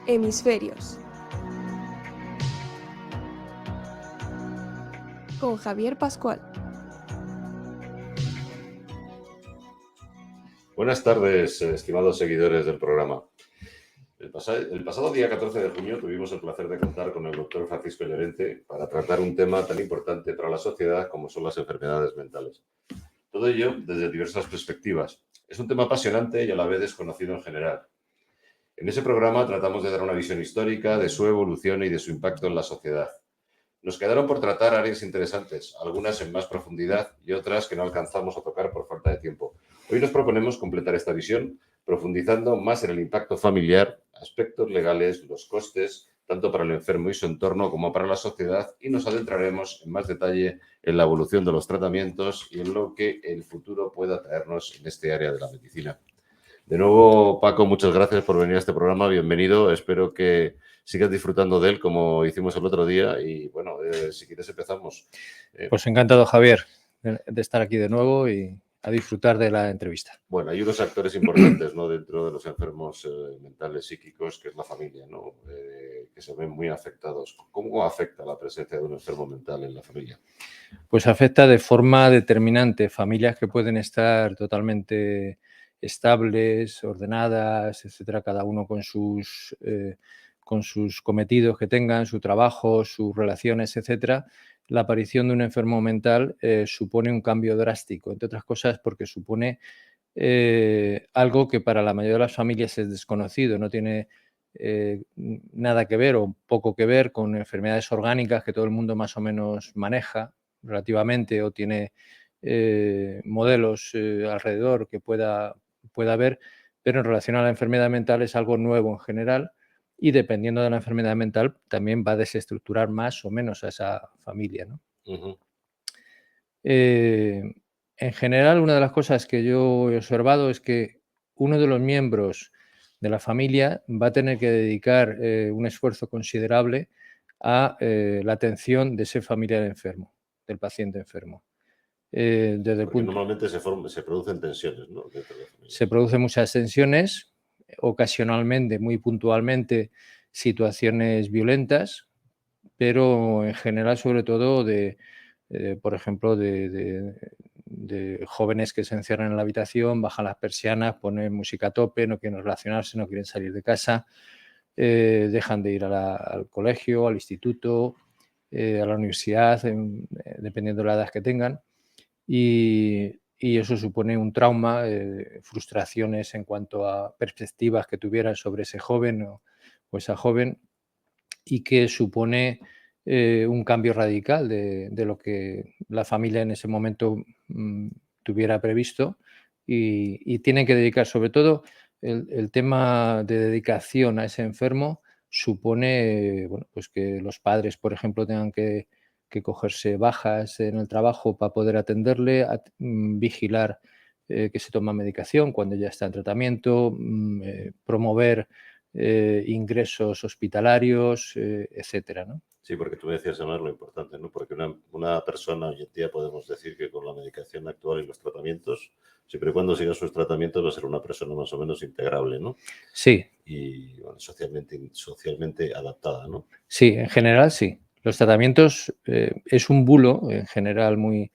Hemisferios. Con Javier Pascual. Buenas tardes, estimados seguidores del programa. El pasado día 14 de junio tuvimos el placer de contar con el doctor Francisco Llorente para tratar un tema tan importante para la sociedad como son las enfermedades mentales. Todo ello desde diversas perspectivas. Es un tema apasionante y a la vez desconocido en general. En ese programa tratamos de dar una visión histórica de su evolución y de su impacto en la sociedad. Nos quedaron por tratar áreas interesantes, algunas en más profundidad y otras que no alcanzamos a tocar por falta de tiempo. Hoy nos proponemos completar esta visión, profundizando más en el impacto familiar, aspectos legales, los costes, tanto para el enfermo y su entorno como para la sociedad, y nos adentraremos en más detalle en la evolución de los tratamientos y en lo que el futuro pueda traernos en este área de la medicina. De nuevo, Paco, muchas gracias por venir a este programa. Bienvenido. Espero que sigas disfrutando de él como hicimos el otro día. Y bueno, si quieres empezamos. Pues encantado, Javier, de estar aquí de nuevo y a disfrutar de la entrevista. Bueno, hay unos actores importantes, ¿no?, dentro de los enfermos mentales psíquicos, que es la familia, ¿no?, que se ven muy afectados. ¿Cómo afecta la presencia de un enfermo mental en la familia? Pues afecta de forma determinante familias que pueden estar totalmente estables, ordenadas, etcétera, cada uno con sus cometidos que tengan, su trabajo, sus relaciones, etcétera. La aparición de un enfermo mental supone un cambio drástico, entre otras cosas porque supone algo que para la mayoría de las familias es desconocido, no tiene nada que ver o poco que ver con enfermedades orgánicas que todo el mundo más o menos maneja relativamente o tiene modelos alrededor que pueda ver, pero en relación a la enfermedad mental es algo nuevo en general y dependiendo de la enfermedad mental también va a desestructurar más o menos a esa familia, ¿no? Uh-huh. En general, una de las cosas que yo he observado es que uno de los miembros de la familia va a tener que dedicar un esfuerzo considerable a la atención de ese familiar enfermo, del paciente enfermo. Porque normalmente se producen tensiones, ¿no?, dentro de la familia. Se producen muchas tensiones, ocasionalmente, muy puntualmente, situaciones violentas, pero en general, sobre todo, por ejemplo, de jóvenes que se encierran en la habitación, bajan las persianas, ponen música a tope, no quieren relacionarse, no quieren salir de casa, dejan de ir al colegio, al instituto, a la universidad, dependiendo de la edad que tengan. Y eso supone un trauma, frustraciones en cuanto a perspectivas que tuvieran sobre ese joven o esa joven, y que supone un cambio radical de lo que la familia en ese momento tuviera previsto y tienen que dedicar, sobre todo, el tema de dedicación a ese enfermo supone bueno, pues que los padres, por ejemplo, tengan que cogerse bajas en el trabajo para poder atenderle, vigilar que se toma medicación cuando ya está en tratamiento, promover ingresos hospitalarios, etcétera, ¿no? Sí, porque tú me decías, además, lo importante, ¿no? Porque una persona hoy en día podemos decir que con la medicación actual y los tratamientos, siempre y cuando siga sus tratamientos, va a ser una persona más o menos integrable, ¿no? Sí. Y bueno, socialmente adaptada, ¿no? Sí, en general sí. Los tratamientos es un bulo, en general muy,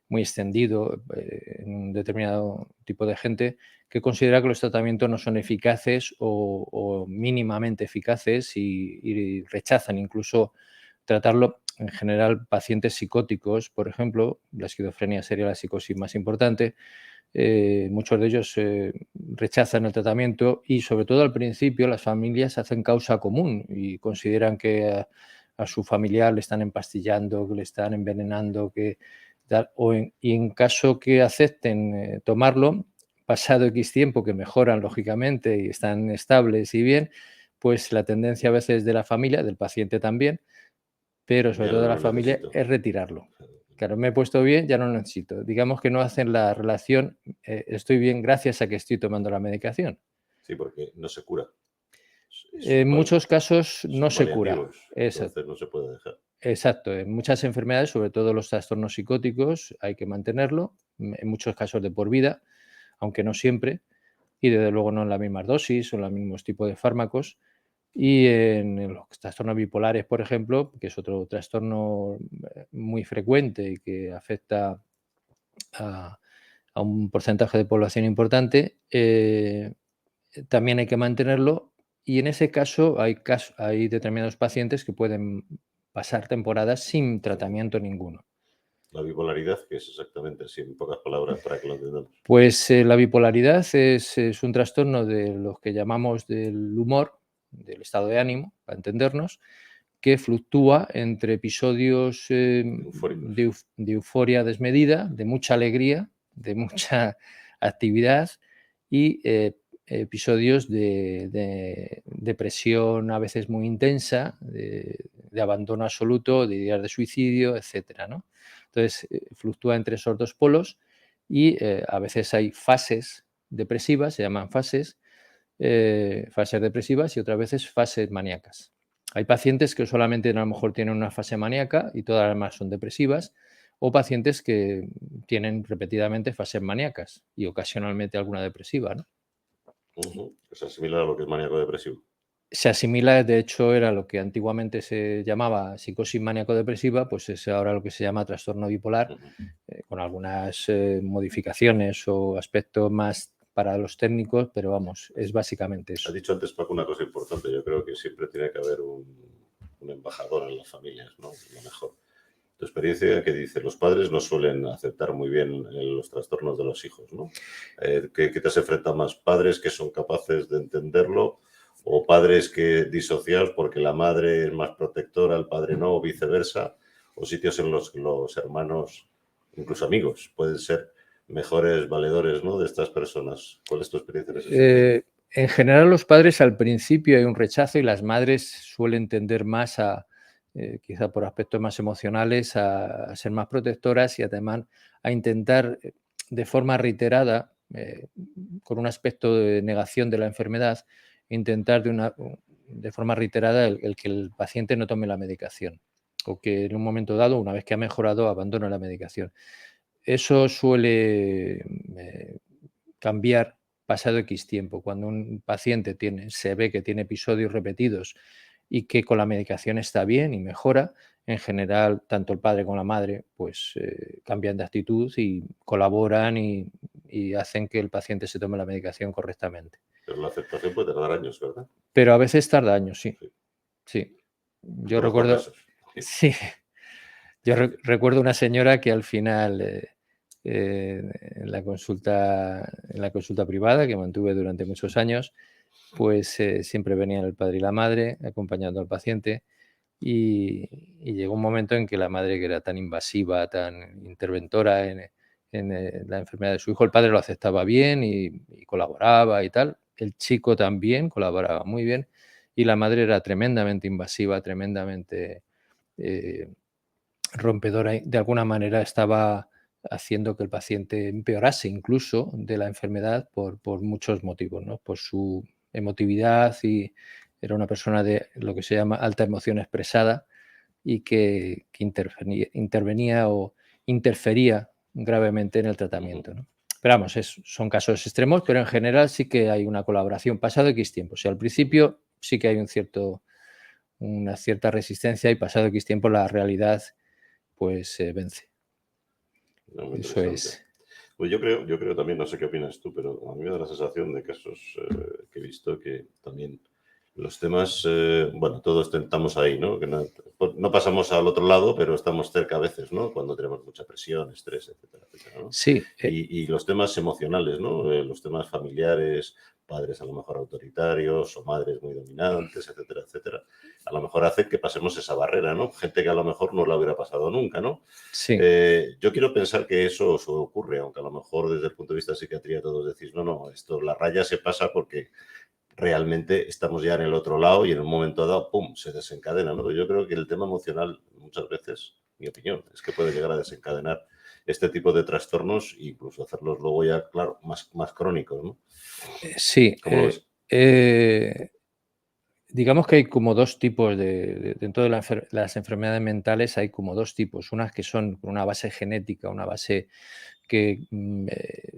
muy extendido en un determinado tipo de gente que considera que los tratamientos no son eficaces o mínimamente eficaces y rechazan incluso tratarlo. En general, pacientes psicóticos, por ejemplo, la esquizofrenia sería la psicosis más importante, muchos de ellos rechazan el tratamiento y, sobre todo al principio, las familias hacen causa común y consideran que a su familiar le están empastillando, que le están envenenando, y en caso que acepten tomarlo, pasado X tiempo, que mejoran lógicamente y están estables y bien, pues la tendencia a veces de la familia, del paciente también, pero sobre todo de la familia, es retirarlo. Claro, me he puesto bien, ya no lo necesito. Digamos que no hacen la relación, estoy bien gracias a que estoy tomando la medicación. Sí, porque no se cura. En muchos casos no se cura. Entonces no se puede dejar. Exacto. En muchas enfermedades, sobre todo los trastornos psicóticos, hay que mantenerlo, en muchos casos de por vida, aunque no siempre, y desde luego no en las mismas dosis o en los mismos tipos de fármacos. Y en los trastornos bipolares, por ejemplo, que es otro trastorno muy frecuente y que afecta a, a un porcentaje de población importante, también hay que mantenerlo. Y en ese caso hay determinados pacientes que pueden pasar temporadas sin tratamiento ninguno. La bipolaridad, que es exactamente así, en pocas palabras, para que lo entendamos. Pues la bipolaridad es un trastorno de los que llamamos del humor, del estado de ánimo, para entendernos, que fluctúa entre episodios Eufóricos. de euforia desmedida, de mucha alegría, de mucha actividad y episodios de depresión a veces muy intensa, de abandono absoluto, de ideas de suicidio, etcétera, ¿no? Entonces, fluctúa entre esos dos polos y a veces hay fases depresivas, se llaman fases depresivas y otras veces fases maníacas. Hay pacientes que solamente a lo mejor tienen una fase maníaca y todas las demás son depresivas, o pacientes que tienen repetidamente fases maníacas y ocasionalmente alguna depresiva, ¿no? Se asimila a lo que es maníaco depresivo. Se asimila, de hecho, era lo que antiguamente se llamaba psicosis maníaco-depresiva, pues es ahora lo que se llama trastorno bipolar, con algunas modificaciones o aspectos más para los técnicos, pero vamos, es básicamente eso. Has dicho antes, Paco, una cosa importante. Yo creo que siempre tiene que haber un embajador en las familias, ¿no? Lo mejor. Tu experiencia, que dice, los padres no suelen aceptar muy bien los trastornos de los hijos, ¿no? ¿Qué te has enfrentado más? ¿Padres que son capaces de entenderlo o padres que disociados porque la madre es más protectora, el padre no, o viceversa? ¿O sitios en los que los hermanos, incluso amigos, pueden ser mejores valedores, ¿no?, de estas personas? ¿Cuál es tu experiencia en ese sentido? En general, los padres al principio hay un rechazo y las madres suelen tender más quizá por aspectos más emocionales, a ser más protectoras y además a intentar de forma reiterada, con un aspecto de negación de la enfermedad, intentar de forma reiterada el que el paciente no tome la medicación o que en un momento dado, una vez que ha mejorado, abandone la medicación. Eso suele cambiar pasado X tiempo. Cuando un paciente se ve que tiene episodios repetidos y que con la medicación está bien y mejora, en general, tanto el padre como la madre, pues cambian de actitud y colaboran y hacen que el paciente se tome la medicación correctamente. Pero la aceptación puede tardar años, ¿verdad? Pero a veces tarda años, sí. Sí. Sí. Yo Conozco recuerdo, casos. sí, yo recuerdo una señora que al final en la consulta privada que mantuve durante muchos años, pues siempre venían el padre y la madre acompañando al paciente y llegó un momento en que la madre, que era tan invasiva, tan interventora en la enfermedad de su hijo, el padre lo aceptaba bien y colaboraba y tal, el chico también colaboraba muy bien y la madre era tremendamente invasiva, tremendamente eh, rompedora y de alguna manera estaba haciendo que el paciente empeorase incluso de la enfermedad por muchos motivos, ¿no? Por su emotividad y era una persona de lo que se llama alta emoción expresada y que intervenía o interfería gravemente en el tratamiento, ¿no? Pero vamos, son casos extremos, pero en general sí que hay una colaboración pasado X tiempo. O sea, al principio sí que hay una cierta resistencia y pasado X tiempo la realidad pues vence. No, muy Eso interesante. es. Pues yo creo también, no sé qué opinas tú, pero a mí me da la sensación de casos que he visto que también los temas, bueno, todos estamos ahí, ¿no? Que no pasamos al otro lado, pero estamos cerca a veces, ¿no? Cuando tenemos mucha presión, estrés, etcétera, etcétera, ¿no? Sí, Y los temas emocionales, ¿no? Los temas familiares, padres a lo mejor autoritarios o madres muy dominantes, etcétera, etcétera, a lo mejor hace que pasemos esa barrera, ¿no? Gente que a lo mejor no la hubiera pasado nunca, ¿no? sí. Yo quiero pensar que eso ocurre, aunque a lo mejor desde el punto de vista de psiquiatría todos decís, no, esto, la raya se pasa porque realmente estamos ya en el otro lado y en un momento dado, ¡pum!, se desencadena, ¿no? Yo creo que el tema emocional muchas veces, mi opinión, es que puede llegar a desencadenar este tipo de trastornos e incluso hacerlos luego ya, claro, más crónicos, ¿no? Sí. ¿Cómo lo ves? Digamos que hay como dos tipos dentro de las enfermedades mentales hay como dos tipos. Unas que son con una base genética, una base que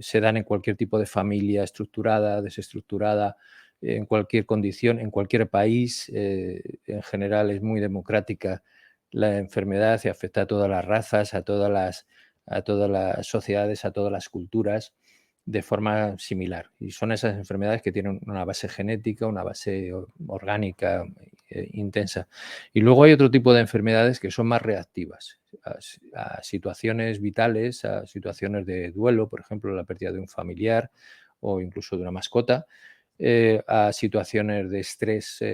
se dan en cualquier tipo de familia estructurada, desestructurada, en cualquier condición, en cualquier país. En general es muy democrática la enfermedad y afecta a todas las razas, a todas las sociedades, a todas las culturas de forma similar. Y son esas enfermedades que tienen una base genética, una base orgánica intensa. Y luego hay otro tipo de enfermedades que son más reactivas a situaciones vitales, a situaciones de duelo, por ejemplo, la pérdida de un familiar o incluso de una mascota, a situaciones de estrés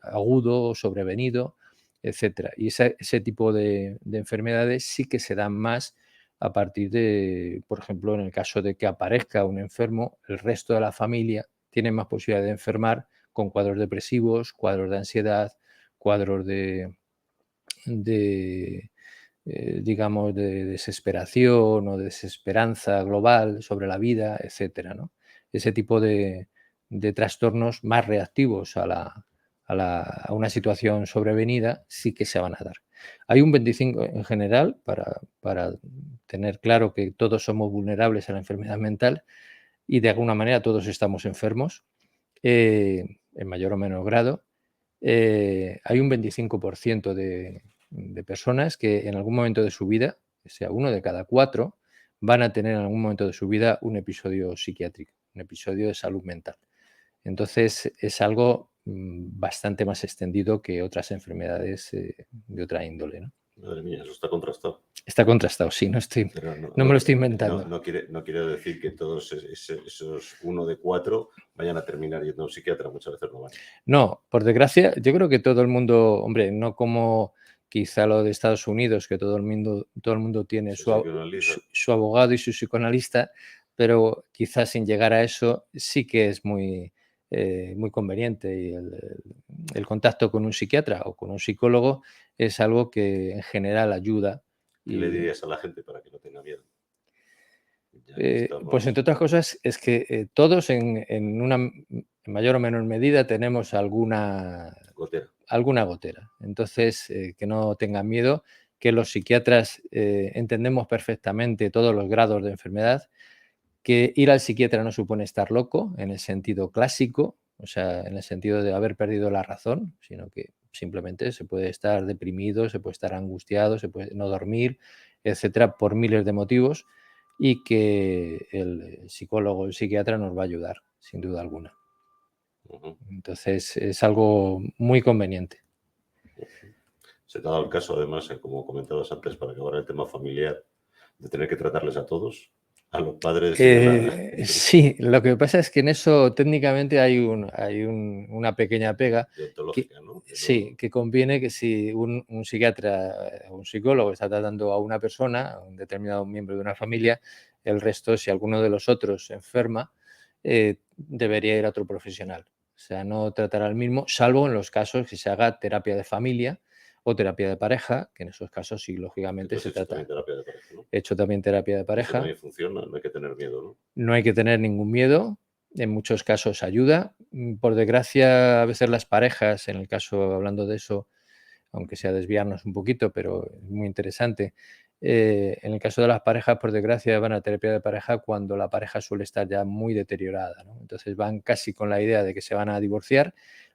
agudo o sobrevenido, etcétera. Y ese tipo de enfermedades sí que se dan más a partir de, por ejemplo, en el caso de que aparezca un enfermo, el resto de la familia tiene más posibilidad de enfermar con cuadros depresivos, cuadros de ansiedad, cuadros de, digamos, de desesperación o de desesperanza global sobre la vida, etcétera, ¿no? Ese tipo de trastornos más reactivos a una situación sobrevenida sí que se van a dar. Hay un 25 en general, para tener claro que todos somos vulnerables a la enfermedad mental y de alguna manera todos estamos enfermos, en mayor o menor grado. Hay un 25% de personas que en algún momento de su vida, o sea, 1 de cada 4, van a tener en algún momento de su vida un episodio psiquiátrico, un episodio de salud mental. Entonces, es algo bastante más extendido que otras enfermedades de otra índole, ¿no? Madre mía, eso está contrastado. Está contrastado, sí, no me lo estoy inventando. No quiere decir que todos esos 1 de 4 vayan a terminar yendo a un psiquiatra, muchas veces no van. No, por desgracia, yo creo que todo el mundo, hombre, no como quizá lo de Estados Unidos, que todo el mundo tiene Se su psicoanaliza. abogado y su psicoanalista, pero quizás sin llegar a eso sí que es muy conveniente, y el contacto con un psiquiatra o con un psicólogo es algo que en general ayuda. ¿Qué le Y dirías a la gente para que no tenga miedo? Ya que pues estamos entre otras cosas es que todos en una mayor o menor medida tenemos alguna gotera. gotera. Entonces, que no tengan miedo, que los psiquiatras entendemos perfectamente todos los grados de enfermedad, que ir al psiquiatra no supone estar loco en el sentido clásico, o sea, en el sentido de haber perdido la razón, sino que simplemente se puede estar deprimido, se puede estar angustiado, se puede no dormir, etcétera, por miles de motivos, y que el psicólogo, el psiquiatra nos va a ayudar, sin duda alguna. Ujú. Entonces, es algo muy conveniente. Se te ha dado el caso, además, como comentabas antes, para acabar el tema familiar, de tener que tratarles a todos, a los padres y a la... Sí, lo que pasa es que en eso técnicamente hay una pequeña pega. deontológica, ¿no? Sí, que conviene que si un psiquiatra o un psicólogo está tratando a una persona, a un determinado miembro de una familia, el resto, si alguno de los otros se enferma, debería ir a otro profesional. O sea, no tratar al mismo, salvo en los casos que se haga terapia de familia o terapia de pareja, que en esos casos sí, lógicamente se trata. También terapia de pareja, ¿no? He hecho también terapia de Eso pareja. también funciona, no hay que tener miedo, ¿no? No hay que tener ningún miedo, en muchos casos ayuda. Por desgracia, a veces las parejas, en el caso, hablando de eso, aunque sea desviarnos un poquito, pero es muy interesante, en el caso de las parejas, por desgracia, van a terapia de pareja cuando la pareja suele estar ya muy deteriorada, ¿no? Entonces van casi con la idea de que se van a divorciar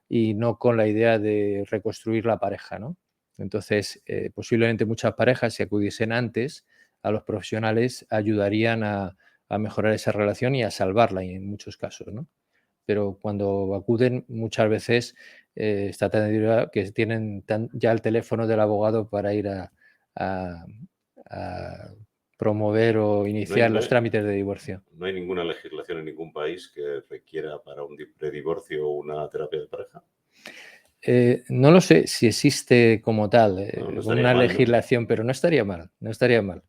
y no con la idea de reconstruir la pareja, ¿no? Entonces, posiblemente muchas parejas, si acudiesen antes a los profesionales, ayudarían a mejorar esa relación y a salvarla en muchos casos, ¿no? Pero cuando acuden muchas veces está tan deteriorado que tienen ya el teléfono del abogado para ir a- a promover o iniciar los trámites de divorcio. No hay ninguna legislación en ningún país que requiera para un predivorcio una terapia de pareja. No lo sé si existe como tal No estaría una mal, ¿no? legislación, pero no estaría mal, no estaría mal.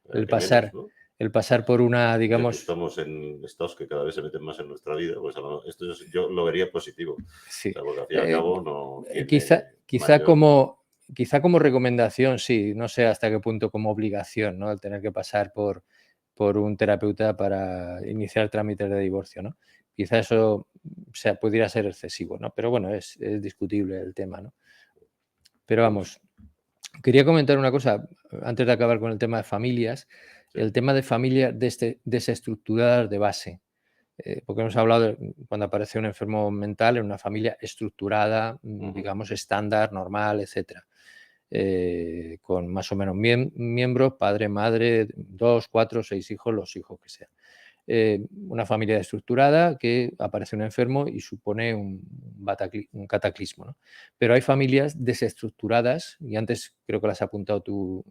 El Que menos, pasar, ¿no? el pasar por una, Ya que digamos, estamos en estados que cada vez se meten más en nuestra vida, pues esto yo lo vería positivo. sí. O sea, porque al fin y al cabo no Quizá, tiene mayor... quizá como recomendación, sí, no sé hasta qué punto como obligación, ¿no? El tener que pasar por un terapeuta para iniciar trámites de divorcio, ¿no? Quizá eso pudiera ser excesivo, ¿no? Pero bueno, es discutible el tema, ¿no? Pero vamos, quería comentar una cosa antes de acabar con el tema de familias, Sí. el tema de familias desestructuradas de base. porque hemos hablado cuando aparece un enfermo mental en una familia estructurada, digamos, estándar, normal, etcétera. Con más o menos miembros, padre, madre, 2, 4, 6 hijos, los hijos que sean. Una familia estructurada que aparece un enfermo y supone un cataclismo, ¿no? Pero hay familias desestructuradas, y antes creo que las has apuntado tú,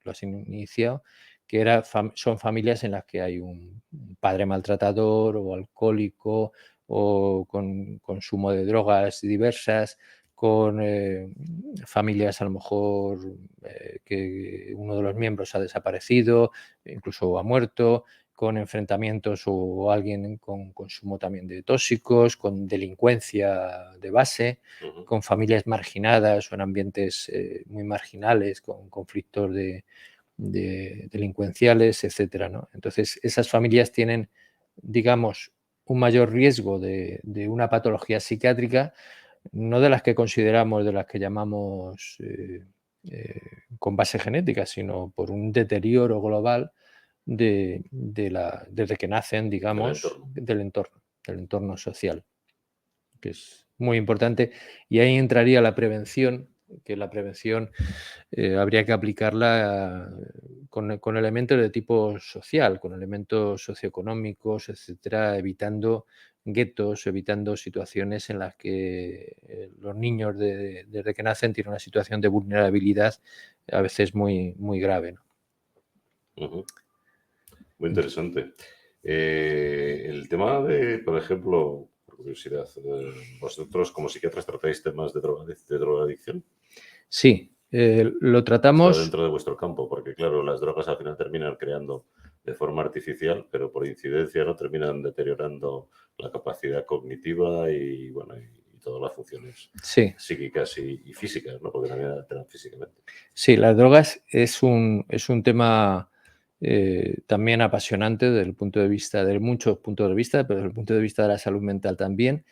lo has iniciado, que son familias en las que hay un padre maltratador o alcohólico o con consumo de drogas diversas, con familias a lo mejor que uno de los miembros ha desaparecido, incluso ha muerto, con enfrentamientos o alguien con consumo también de tóxicos, con delincuencia de base, con familias marginadas o en ambientes muy marginales, con conflictos delincuenciales, etcétera, ¿no? Entonces, esas familias tienen, digamos, un mayor riesgo de una patología psiquiátrica, no de las que consideramos, de las que llamamos con base genética, sino por un deterioro global desde que nacen, digamos, del entorno social, que es muy importante. Y ahí entraría la prevención, que la prevención habría que aplicarla con elementos de tipo social, con elementos socioeconómicos, etcétera, evitando guetos, evitando situaciones en las que los niños desde que nacen tienen una situación de vulnerabilidad a veces muy, muy grave, ¿no? Muy interesante. El tema de, por ejemplo, por curiosidad, ¿vosotros como psiquiatras tratáis temas de drogadicción? Sí, lo tratamos. Está dentro de vuestro campo, porque claro, las drogas al final terminan creando de forma artificial, pero por incidencia no terminan deteriorando la capacidad cognitiva y bueno, y todas las funciones psíquicas y físicas, ¿no? Porque también alteran físicamente. Sí, las drogas es un tema también apasionante desde el punto de vista, de muchos puntos de vista, pero desde el punto de vista de la salud mental también.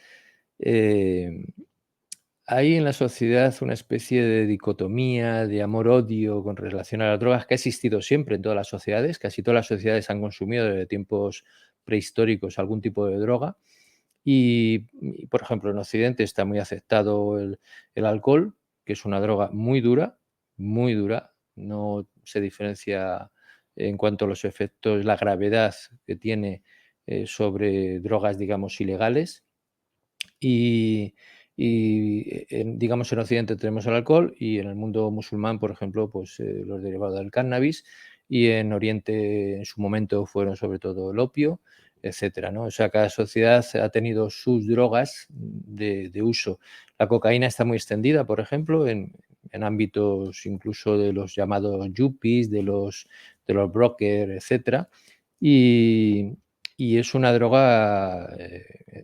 Hay en la sociedad una especie de dicotomía, de amor-odio con relación a las drogas que ha existido siempre en todas las sociedades. Casi todas las sociedades han consumido desde tiempos prehistóricos algún tipo de droga. Y, por ejemplo, en Occidente está muy aceptado el alcohol, que es una droga muy dura, no se diferencia en cuanto a los efectos, la gravedad que tiene sobre drogas, digamos, ilegales. Digamos, en Occidente tenemos el alcohol y en el mundo musulmán, por ejemplo, pues los derivados del cannabis, y en Oriente en su momento fueron sobre todo el opio, etcétera, ¿no? O sea, cada sociedad ha tenido sus drogas de uso. La cocaína está muy extendida, por ejemplo, en ámbitos incluso de los llamados yuppies, de los brokers, etcétera. Y es una droga,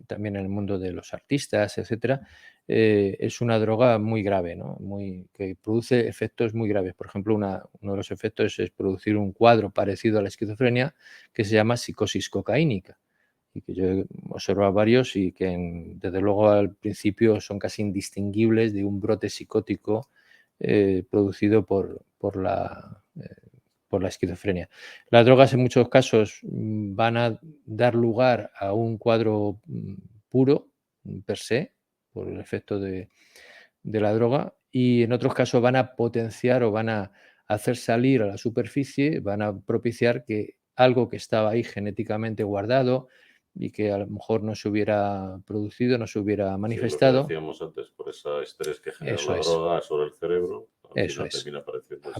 también en el mundo de los artistas, etcétera, es una droga muy grave, ¿no? Que produce efectos muy graves. Por ejemplo, uno de los efectos es producir un cuadro parecido a la esquizofrenia que se llama psicosis cocaínica, y que yo he observado varios y que desde luego al principio son casi indistinguibles de un brote psicótico producido por la esquizofrenia. Las drogas en muchos casos van a dar lugar a un cuadro puro per se, por el efecto de la droga, y en otros casos van a potenciar o van a hacer salir a la superficie, van a propiciar que algo que estaba ahí genéticamente guardado y que a lo mejor no se hubiera producido, no se hubiera manifestado. Sí, lo que decíamos antes, por ese estrés que genera Eso la es. droga sobre el cerebro, al Eso final es. termina apareciendo.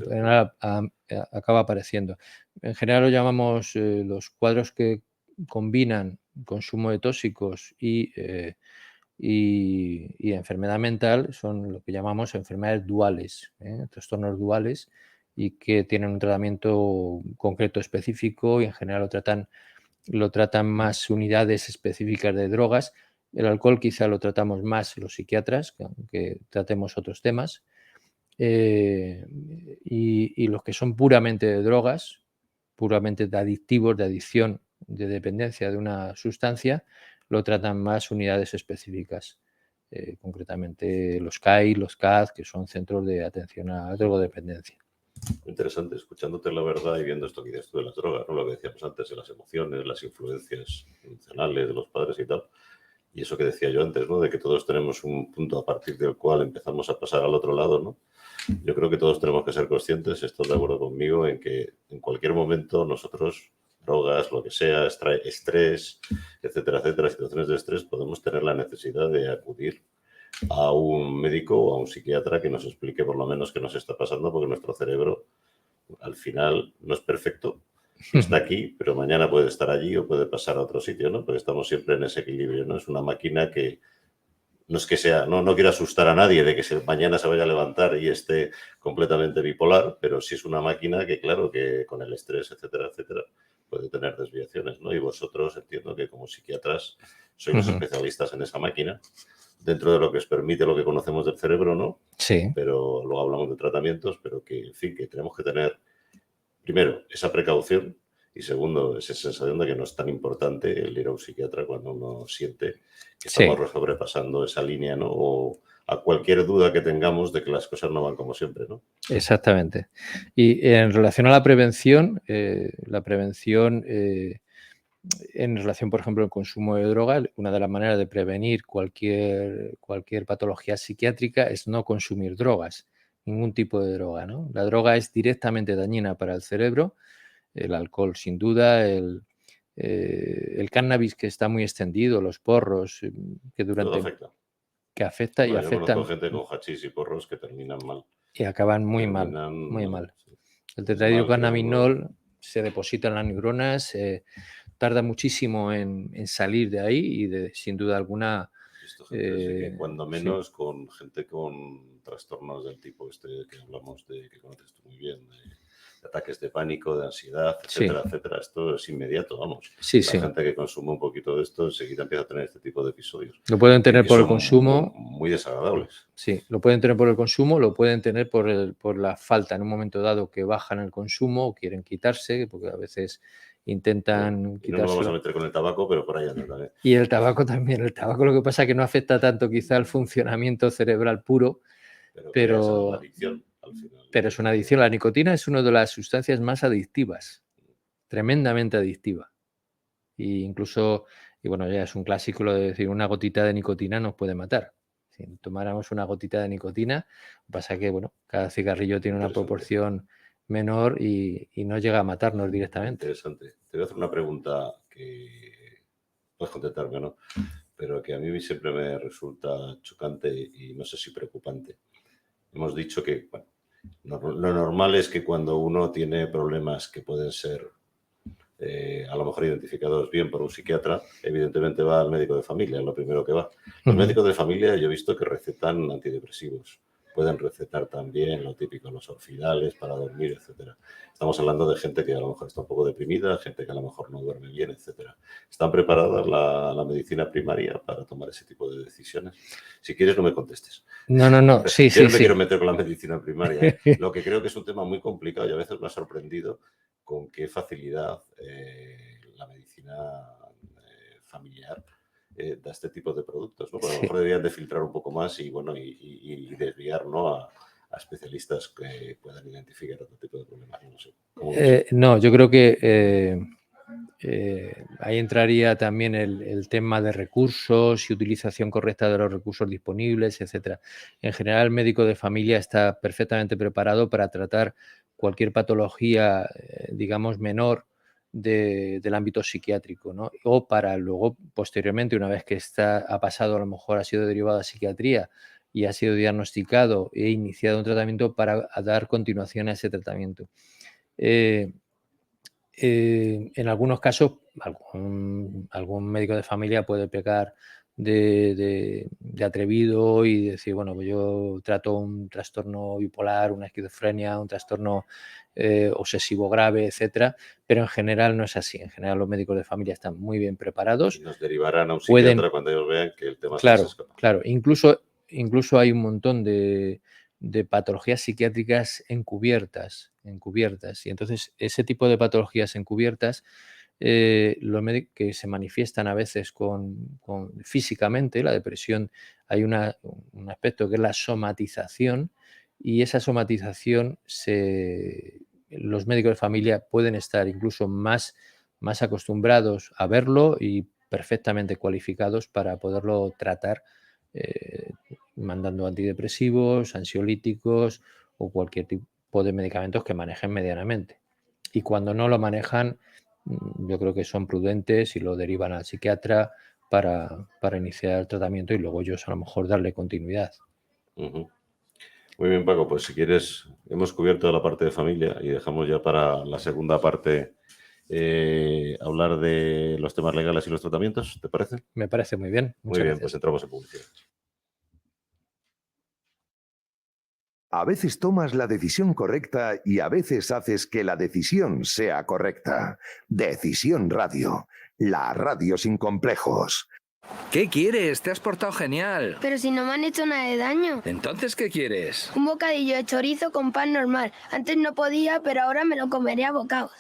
Acaba apareciendo. En general lo llamamos los cuadros que combinan consumo de tóxicos y enfermedad mental, son lo que llamamos enfermedades duales, trastornos duales, y que tienen un tratamiento concreto específico, y en general lo tratan más unidades específicas de drogas. El alcohol quizá lo tratamos más los psiquiatras, aunque tratemos otros temas. Y los que son puramente de drogas, puramente de adictivos, de adicción, de dependencia de una sustancia, lo tratan más unidades específicas, concretamente los CAI, los CAD, que son centros de atención a drogodependencia. Interesante, escuchándote la verdad y viendo esto que dices tú de las drogas, ¿no? Lo que decíamos antes, de las emociones, las influencias emocionales de los padres y tal. Y eso que decía yo antes, ¿no? De que todos tenemos un punto a partir del cual empezamos a pasar al otro lado, ¿no? Yo creo que todos tenemos que ser conscientes, estás de acuerdo conmigo, en que en cualquier momento nosotros, drogas, lo que sea, estrés, etcétera, etcétera, situaciones de estrés, podemos tener la necesidad de acudir a un médico o a un psiquiatra que nos explique por lo menos qué nos está pasando, porque nuestro cerebro al final no es perfecto, está aquí, pero mañana puede estar allí o puede pasar a otro sitio, ¿no? Porque estamos siempre en ese equilibrio, ¿no? Es una máquina que no es que sea, no quiero asustar a nadie de que mañana se vaya a levantar y esté completamente bipolar, pero sí es una máquina que, claro, que con el estrés, etcétera, etcétera, puede tener desviaciones, ¿no? Y vosotros entiendo que como psiquiatras sois los especialistas en esa máquina, dentro de lo que os permite lo que conocemos del cerebro, ¿no? Sí. Pero luego hablamos de tratamientos, pero que, en fin, que tenemos que tener, primero, esa precaución y segundo, esa sensación de que no es tan importante el ir a un psiquiatra cuando uno siente que estamos sobrepasando esa línea, ¿no? O a cualquier duda que tengamos de que las cosas no van como siempre, ¿no? Exactamente. Y en relación a la prevención, en relación, por ejemplo, al consumo de droga, una de las maneras de prevenir cualquier patología psiquiátrica es no consumir drogas, ningún tipo de droga, ¿no? La droga es directamente dañina para el cerebro, el alcohol sin duda, el cannabis que está muy extendido, los porros, Todo afecta. que afecta y Bueno, yo conozco afectan gente con hachís y porros que terminan mal. y acaban muy mal, Terminan muy mal. sí. El Es mal tetrahidrocannabinol se deposita en las neuronas, tarda muchísimo en salir de ahí y sin duda alguna... He visto gente así que cuando menos sí. con gente con trastornos del tipo este que hablamos de, que conoces tú muy bien, de ataques de pánico, de ansiedad, etcétera, etcétera. Esto es inmediato, vamos. Sí, La gente que consume un poquito de esto enseguida empieza a tener este tipo de episodios. Lo pueden tener que por el son consumo. muy desagradables. Sí, lo pueden tener por el consumo, lo pueden tener por la falta en un momento dado que bajan el consumo o quieren quitarse, porque a veces intentan Y no nos vamos a quitárselo. meter con el tabaco, pero por ahí anda también. Y el tabaco también. El tabaco lo que pasa es que no afecta tanto quizá al funcionamiento cerebral puro, Pero esa es la adicción al final. pero es una adicción. La nicotina es una de las sustancias más adictivas, tremendamente adictiva. Y incluso, y bueno, ya es un clásico lo de decir, una gotita de nicotina nos puede matar. Si tomáramos una gotita de nicotina, pasa que, bueno, cada cigarrillo tiene una proporción menor y no llega a matarnos directamente. Interesante. Te voy a hacer una pregunta que puedes contestarme o no, pero que a mí siempre me resulta chocante y no sé si preocupante. Hemos dicho que, bueno, lo normal es que cuando uno tiene problemas que pueden ser a lo mejor identificados bien por un psiquiatra, evidentemente va al médico de familia, es lo primero que va. Los médicos de familia yo he visto que recetan antidepresivos. Pueden recetar también lo típico, los orfidales para dormir, etcétera. Estamos hablando de gente que a lo mejor está un poco deprimida, gente que a lo mejor no duerme bien, etcétera. ¿Están preparadas la medicina primaria para tomar ese tipo de decisiones? Si quieres, no me contestes. No. Sí, Yo no me quiero meter con la medicina primaria. Lo que creo que es un tema muy complicado y a veces me ha sorprendido con qué facilidad la medicina familiar da este tipo de productos, ¿no? Porque a lo mejor deberían de filtrar un poco más y, bueno, y desviar, ¿no? a especialistas que puedan identificar otro tipo de problemas. No sé. No, yo creo que ahí entraría también el tema de recursos y utilización correcta de los recursos disponibles, etcétera. En general, el médico de familia está perfectamente preparado para tratar cualquier patología, digamos, menor del ámbito psiquiátrico, ¿no? O para luego, posteriormente, una vez que ha pasado, a lo mejor ha sido derivado a psiquiatría y ha sido diagnosticado e iniciado un tratamiento para dar continuación a ese tratamiento. En algunos casos, algún médico de familia puede pecar de atrevido y decir, bueno, pues yo trato un trastorno bipolar, una esquizofrenia, un trastorno obsesivo grave, etcétera, pero en general no es así. En general los médicos de familia están muy bien preparados. Y nos derivarán a un psiquiatra cuando ellos vean que el tema se les escapa. Claro. Incluso hay un montón de patologías psiquiátricas encubiertas. Y entonces ese tipo de patologías encubiertas que se manifiestan a veces físicamente, la depresión, hay un aspecto que es la somatización, y esa somatización los médicos de familia pueden estar incluso más acostumbrados a verlo y perfectamente cualificados para poderlo tratar, mandando antidepresivos, ansiolíticos o cualquier tipo de medicamentos que manejen medianamente. Y cuando no lo manejan, yo creo que son prudentes y lo derivan al psiquiatra para iniciar el tratamiento y luego ellos a lo mejor darle continuidad. Ujú. Muy bien, Paco, pues si quieres, hemos cubierto la parte de familia y dejamos ya para la segunda parte hablar de los temas legales y los tratamientos, ¿te parece? Me parece muy bien. Muy Muchas bien, gracias. pues entramos en publicidad. A veces tomas la decisión correcta y a veces haces que la decisión sea correcta. Decisión Radio, la radio sin complejos. ¿Qué quieres? Te has portado genial. Pero si no me han hecho nada de daño. ¿Entonces qué quieres? Un bocadillo de chorizo con pan normal. Antes no podía, pero ahora me lo comeré a bocados.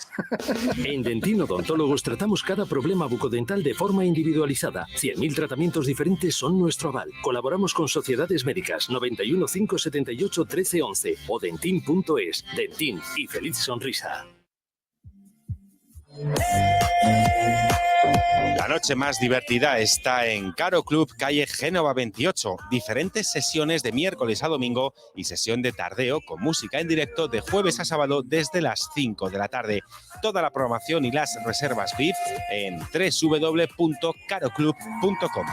En Dentin Odontólogos tratamos cada problema bucodental de forma individualizada. 100.000 tratamientos diferentes son nuestro aval. Colaboramos con sociedades médicas 91 578 1311 o dentin.es. Dentin y feliz sonrisa. La noche más divertida está en Caro Club, calle Génova 28. Diferentes sesiones de miércoles a domingo y sesión de tardeo con música en directo de jueves a sábado desde las 5 de la tarde. Toda la programación y las reservas VIP en www.caroclub.com.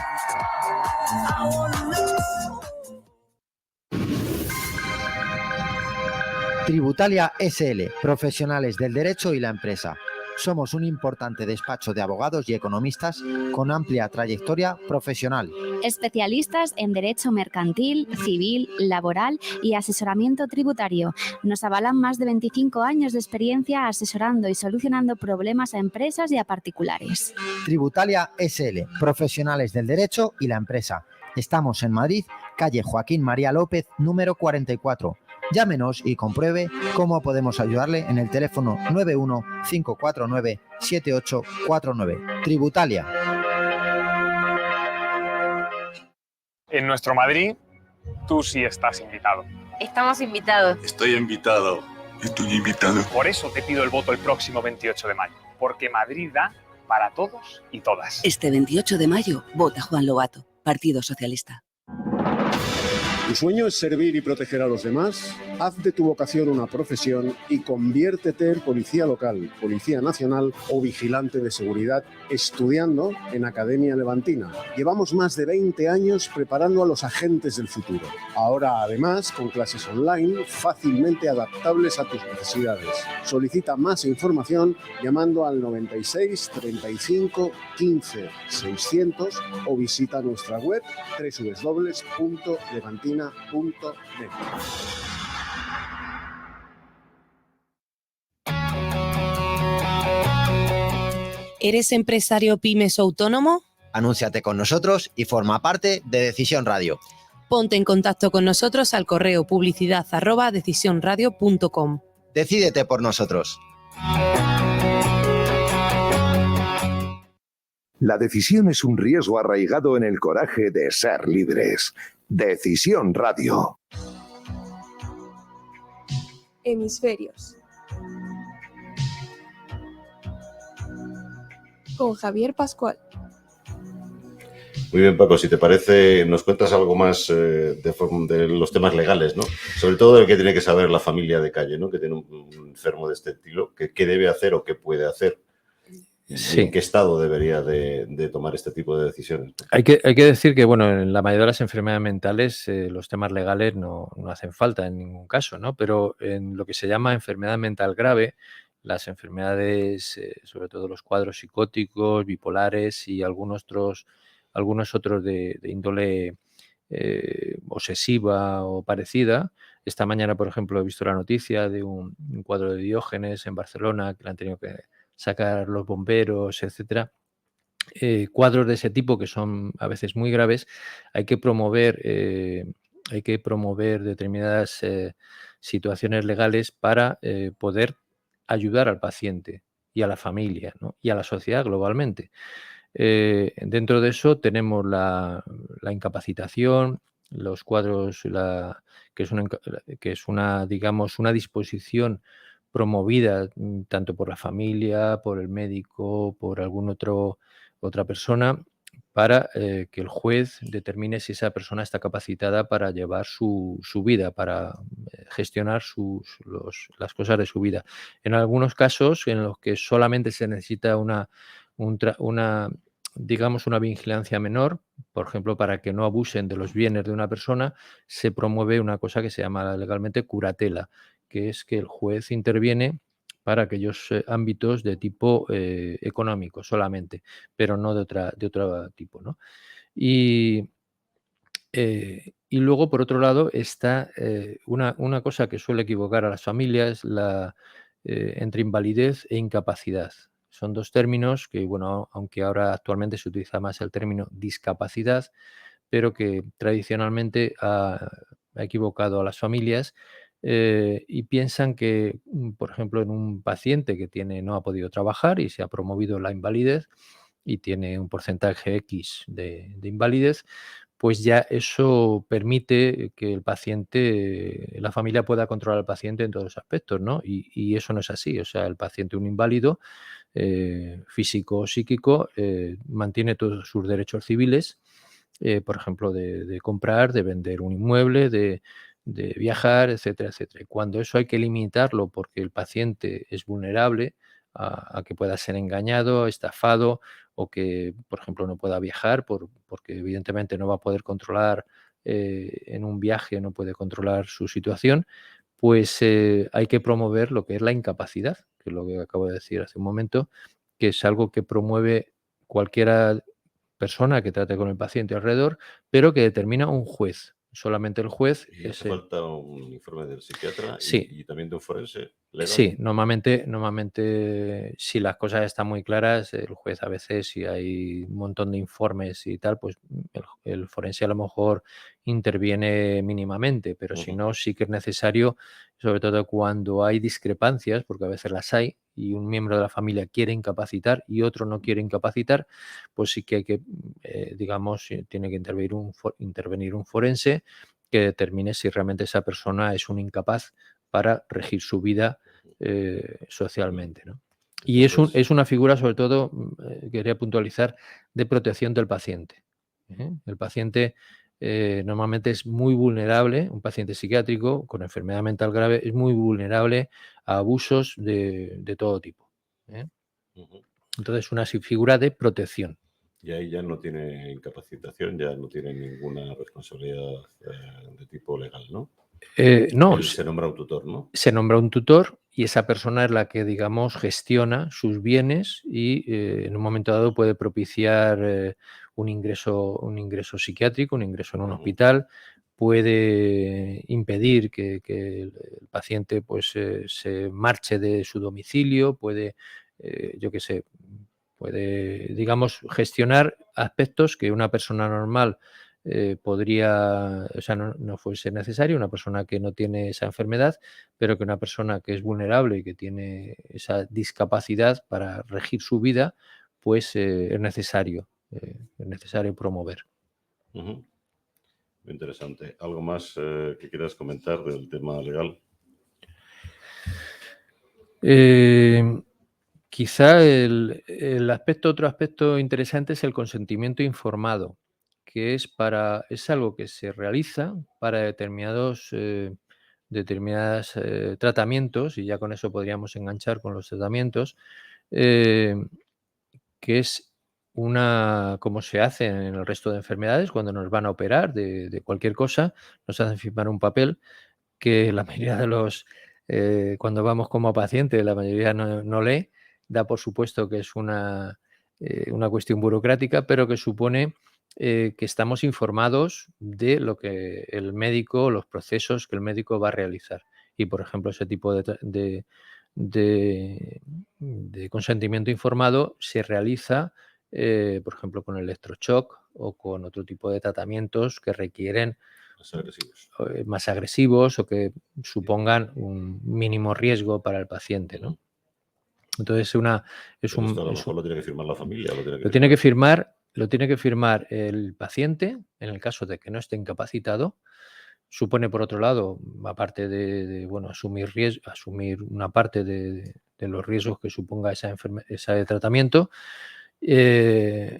Tributalia SL, profesionales del derecho y la empresa. Somos un importante despacho de abogados y economistas con amplia trayectoria profesional. Especialistas en derecho mercantil, civil, laboral y asesoramiento tributario. Nos avalan más de 25 años de experiencia asesorando y solucionando problemas a empresas y a particulares. Tributalia SL, profesionales del derecho y la empresa. Estamos en Madrid, calle Joaquín María López, número 44. Llámenos y compruebe cómo podemos ayudarle en el teléfono 91 549 7849. Tributalia. En nuestro Madrid, tú sí estás invitado. Estamos invitados. Estoy invitado. Estoy invitado. Por eso te pido el voto el próximo 28 de mayo. Porque Madrid da para todos y todas. Este 28 de mayo, vota Juan Lobato, Partido Socialista. ¿Tu sueño es servir y proteger a los demás? Haz de tu vocación una profesión y conviértete en policía local, policía nacional o vigilante de seguridad estudiando en Academia Levantina. Llevamos más de 20 años preparando a los agentes del futuro. Ahora, además, con clases online fácilmente adaptables a tus necesidades. Solicita más información llamando al 96 35 15 600 o visita nuestra web www.levantina.net. ¿Eres empresario pymes o autónomo? Anúnciate con nosotros y forma parte de Decisión Radio. Ponte en contacto con nosotros al correo publicidad@decisionradio.com. Decídete por nosotros. La decisión es un riesgo arraigado en el coraje de ser libres. Decisión Radio. Hemisferios. Con Javier Pascual. Muy bien, Paco, si te parece, nos cuentas algo más de los temas legales, ¿no? Sobre todo de qué tiene que saber la familia de calle, ¿no? Que tiene un enfermo de este estilo, qué debe hacer o qué puede hacer. Sí. ¿En qué estado debería de tomar este tipo de decisiones? Hay que decir que, bueno, en la mayoría de las enfermedades mentales los temas legales no hacen falta en ningún caso, ¿no? Pero en lo que se llama enfermedad mental grave, las enfermedades, sobre todo los cuadros psicóticos, bipolares y algunos otros de índole obsesiva o parecida. Esta mañana, por ejemplo, he visto la noticia de un cuadro de Diógenes en Barcelona que le han tenido que sacar los bomberos, etcétera. Cuadros de ese tipo que son a veces muy graves, hay que promover determinadas situaciones legales para poder ayudar al paciente y a la familia, ¿no? Y a la sociedad globalmente. Dentro de eso tenemos la incapacitación, los cuadros, que es una, digamos, una disposición promovida tanto por la familia, por el médico, por otra persona, para que el juez determine si esa persona está capacitada para llevar su vida, para gestionar las cosas de su vida. En algunos casos en los que solamente se necesita digamos, una vigilancia menor, por ejemplo, para que no abusen de los bienes de una persona, se promueve una cosa que se llama legalmente curatela, que es que el juez interviene para aquellos ámbitos de tipo económico solamente, pero no de otro tipo, ¿no? Y luego, por otro lado, está una cosa que suele equivocar a las familias, entre invalidez e incapacidad. Son dos términos que, bueno, aunque ahora actualmente se utiliza más el término discapacidad, pero que tradicionalmente ha equivocado a las familias y piensan que, por ejemplo, en un paciente que no ha podido trabajar y se ha promovido la invalidez y tiene un porcentaje X de invalidez, pues ya eso permite que la familia pueda controlar al paciente en todos los aspectos, ¿no? Y eso no es así. O sea, el paciente, un inválido físico o psíquico, mantiene todos sus derechos civiles, por ejemplo, de comprar, de vender un inmueble, de viajar, etcétera, etcétera. Y cuando eso hay que limitarlo porque el paciente es vulnerable a que pueda ser engañado, estafado, o que, por ejemplo, no pueda viajar porque evidentemente no va a poder controlar en un viaje, no puede controlar su situación, pues hay que promover lo que es la incapacidad, que es lo que acabo de decir hace un momento, que es algo que promueve cualquier persona que trate con el paciente alrededor, pero que determina un juez. Solamente el juez. ¿Y hace falta un informe del psiquiatra Sí. y también de un forense legal? Sí, normalmente, si las cosas están muy claras, el juez a veces, si hay un montón de informes y tal, pues el forense a lo mejor interviene mínimamente, pero si no, sí que es necesario, sobre todo cuando hay discrepancias, porque a veces las hay, y un miembro de la familia quiere incapacitar y otro no quiere incapacitar, pues sí que hay que, digamos, tiene que intervenir un forense que determine si realmente esa persona es un incapaz para regir su vida socialmente, ¿no? Y es una figura, sobre todo, quería puntualizar, de protección del paciente. El paciente normalmente es muy vulnerable, un paciente psiquiátrico con enfermedad mental grave es muy vulnerable a abusos de todo tipo. Entonces, una figura de protección. Y ahí ya no tiene incapacitación, ya no tiene ninguna responsabilidad de tipo legal, ¿no? No. Se nombra un tutor, ¿no? Se nombra un tutor y esa persona es la que, digamos, gestiona sus bienes y en un momento dado puede propiciar un ingreso psiquiátrico, un ingreso en un hospital, puede impedir que el paciente pues se marche de su domicilio, puede, yo qué sé, puede, digamos, gestionar aspectos que una persona normal podría, o sea, no fuese necesario, una persona que no tiene esa enfermedad, pero que una persona que es vulnerable y que tiene esa discapacidad para regir su vida, pues es necesario promover. Muy interesante. ¿Algo más que quieras comentar del tema legal? Quizá otro aspecto interesante es el consentimiento informado, que es algo que se realiza para determinados tratamientos, y ya con eso podríamos enganchar con los tratamientos, que es como se hace en el resto de enfermedades, cuando nos van a operar de cualquier cosa, nos hacen firmar un papel que la mayoría de cuando vamos como paciente, la mayoría no lee, da por supuesto que es una cuestión burocrática, pero que supone que estamos informados de lo que el médico, los procesos que el médico va a realizar. Y, por ejemplo, ese tipo de consentimiento informado se realiza, por ejemplo, con electroshock o con otro tipo de tratamientos que requieren más agresivos o que supongan un mínimo riesgo para el paciente, ¿no? Entonces, Esto a lo mejor lo tiene que firmar la familia. Lo tiene que firmar lo tiene que firmar el paciente en el caso de que no esté incapacitado. Supone, por otro lado, aparte de asumir una parte de los riesgos que suponga ese tratamiento,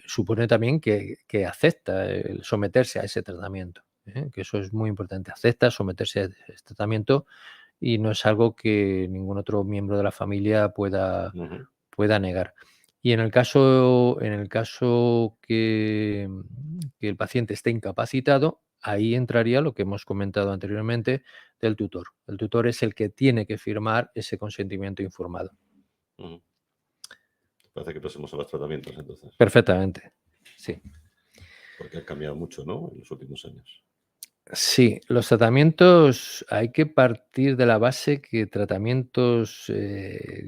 supone también que acepta el someterse a ese tratamiento, que eso es muy importante. Acepta someterse a ese tratamiento y no es algo que ningún otro miembro de la familia pueda negar. Y en el caso que el paciente esté incapacitado, ahí entraría lo que hemos comentado anteriormente del tutor. El tutor es el que tiene que firmar ese consentimiento informado. Parece que pasemos a los tratamientos, entonces. Perfectamente, sí. Porque ha cambiado mucho, ¿no?, en los últimos años. Sí, los tratamientos hay que partir de la base que tratamientos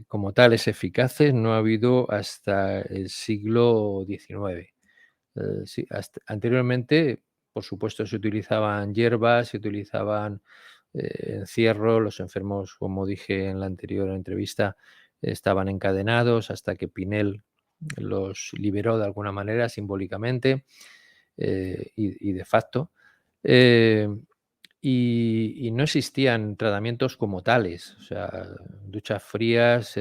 como tales eficaces no ha habido hasta el siglo XIX. Sí, anteriormente, por supuesto, se utilizaban hierbas, se utilizaban encierro, los enfermos, como dije en la anterior entrevista, estaban encadenados hasta que Pinel los liberó de alguna manera simbólicamente y de facto. Y no existían tratamientos como tales, o sea, duchas frías,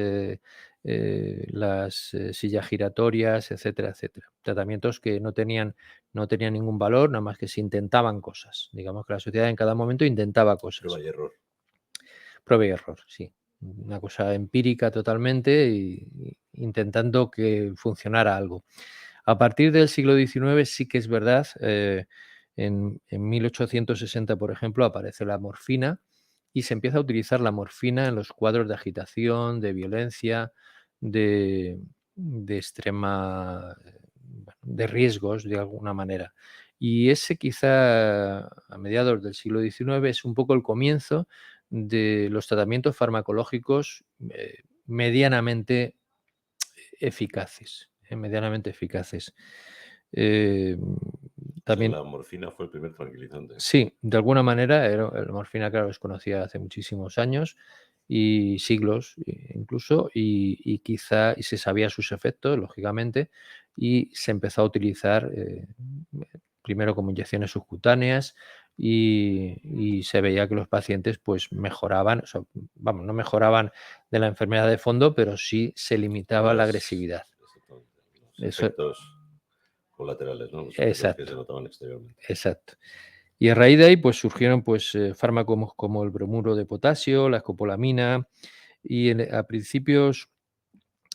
las sillas giratorias, etcétera, etcétera. Tratamientos que no tenían ningún valor, nada más que se intentaban cosas. Digamos que la sociedad en cada momento intentaba cosas. Prueba y error. Prueba y error, sí. Una cosa empírica totalmente y intentando que funcionara algo. A partir del siglo XIX sí que es verdad, en 1860, por ejemplo, aparece la morfina y se empieza a utilizar la morfina en los cuadros de agitación, de violencia, de riesgos de alguna manera. Y ese quizá a mediados del siglo XIX es un poco el comienzo de los tratamientos farmacológicos medianamente eficaces. También, la morfina fue el primer tranquilizante. Sí, de alguna manera la morfina, claro, es conocida hace muchísimos años y siglos incluso, y quizá se sabía sus efectos, lógicamente, y se empezó a utilizar primero como inyecciones subcutáneas y se veía que los pacientes pues mejoraban, o sea, no mejoraban de la enfermedad de fondo, pero sí se limitaba la agresividad. Los efectos colaterales, ¿no? Los efectos que se notaban exteriormente. Exacto. Y a raíz de ahí pues surgieron fármacos como el bromuro de potasio, la escopolamina y a principios,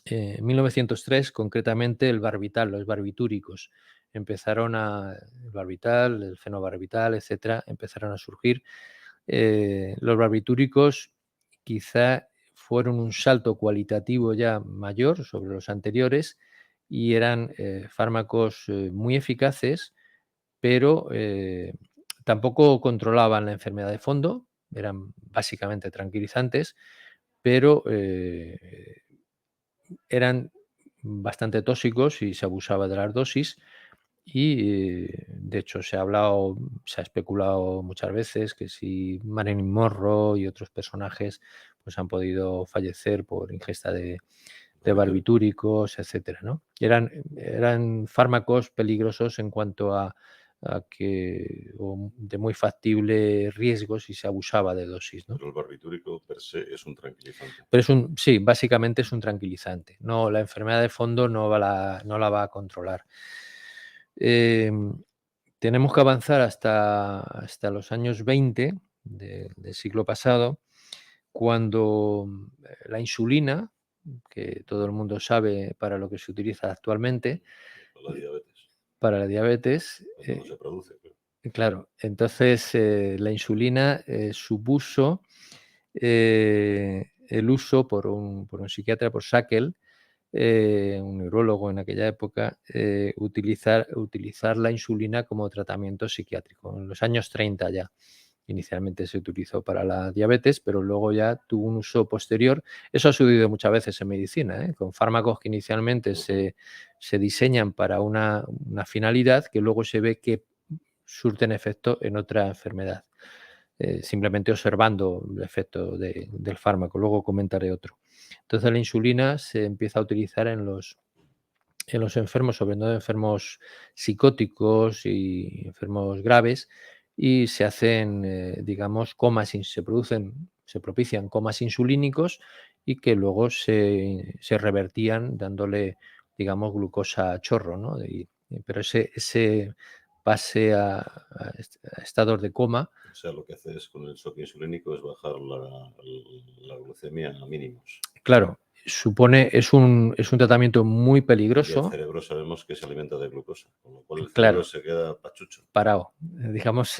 en 1903 concretamente el barbital, los barbitúricos. El barbital, el fenobarbital, etcétera, empezaron a surgir. Los barbitúricos quizá fueron un salto cualitativo ya mayor sobre los anteriores y eran fármacos muy eficaces, pero tampoco controlaban la enfermedad de fondo, eran básicamente tranquilizantes, pero eran bastante tóxicos y se abusaba de las dosis y de hecho se ha especulado muchas veces que si Marilyn Monroe y otros personajes pues han podido fallecer por ingesta de barbitúricos, etcétera, ¿no? Eran fármacos peligrosos en cuanto a que de muy factible riesgo si se abusaba de dosis, ¿no? Pero el barbitúrico per se es un tranquilizante. Pero sí, básicamente es un tranquilizante. No, la enfermedad de fondo no la va a controlar. Tenemos que avanzar hasta los años 20 del siglo pasado, cuando la insulina, que todo el mundo sabe para lo que se utiliza actualmente, La diabetes. Para la diabetes. No se produce. Claro, entonces la insulina supuso el uso por un psiquiatra, por Sackel, un neurólogo en aquella época, utilizar la insulina como tratamiento psiquiátrico. En los años 30 ya. Inicialmente se utilizó para la diabetes, pero luego ya tuvo un uso posterior. Eso ha sucedido muchas veces en medicina, con fármacos que inicialmente se diseñan para una finalidad que luego se ve que surten efecto en otra enfermedad. Simplemente observando el efecto del fármaco. Luego comentaré otro. Entonces la insulina se empieza a utilizar en los en los enfermos, sobre todo enfermos psicóticos y enfermos graves, y se hacen, digamos, se propician comas insulínicos y que luego se revertían dándole, digamos, glucosa a chorro, ¿no? Pero ese pase a estados de coma. O sea, lo que hace es con el shock insulínico es bajar la glucemia a mínimos. Claro, es un tratamiento muy Y el peligroso. cerebro sabemos que se alimenta de glucosa, con lo cual el Claro. cerebro se queda pachucho. Parado. Digamos,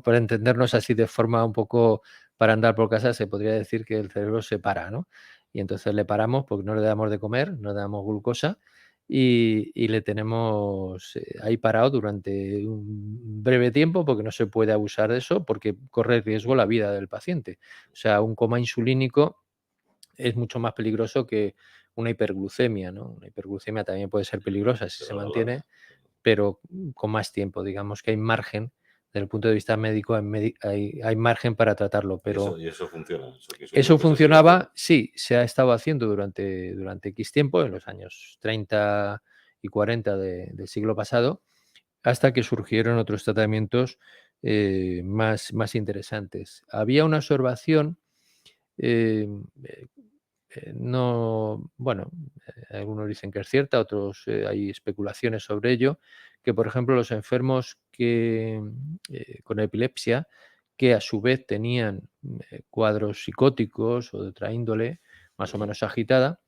para entendernos así de forma un poco para andar por casa, se podría decir que el cerebro se para, ¿no? Y entonces le paramos porque no le damos de comer, no le damos glucosa y le tenemos ahí parado durante un breve tiempo porque no se puede abusar de eso porque corre riesgo la vida del paciente. O sea, un coma insulínico es mucho más peligroso que una hiperglucemia, ¿no? Una hiperglucemia también puede ser peligrosa si se mantiene, pero con más tiempo. Digamos que hay margen, desde el punto de vista médico, hay margen para tratarlo, pero Y eso funciona. eso funcionaba, sí, se ha estado haciendo durante X tiempo, en los años 30 y 40 del siglo pasado, hasta que surgieron otros tratamientos más interesantes. Había una observación, no, bueno, algunos dicen que es cierta, otros hay especulaciones sobre ello, que por ejemplo los enfermos con epilepsia, que a su vez tenían cuadros psicóticos o de otra índole, más o menos agitada,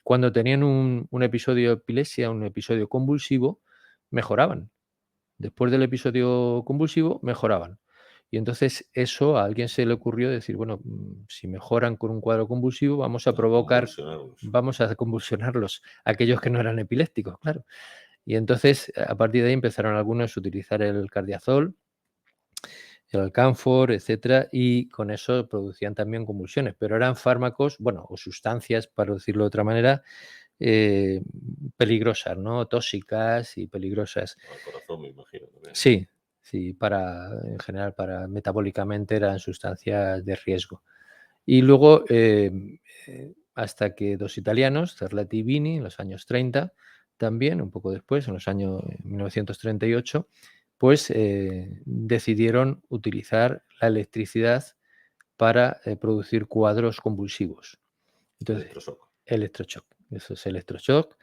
cuando tenían un episodio de epilepsia, un episodio convulsivo, mejoraban. Después del episodio convulsivo, mejoraban. Y entonces eso a alguien se le ocurrió decir, bueno, si mejoran con un cuadro convulsivo, vamos a convulsionarlos, aquellos que no eran epilépticos, claro. Y entonces, a partir de ahí empezaron algunos a utilizar el cardiazol, el alcanfor, etcétera, y con eso producían también convulsiones, pero eran fármacos, bueno, o sustancias, para decirlo de otra manera, peligrosas, ¿no? Tóxicas y peligrosas. Para el corazón, me imagino. También. Sí, en general, metabólicamente eran sustancias de riesgo. Y luego, hasta que dos italianos, Cerletti y Vini, en los años 30, también, un poco después, en los años 1938, pues decidieron utilizar la electricidad para producir cuadros convulsivos. Entonces, electroshock. Eso es electroshock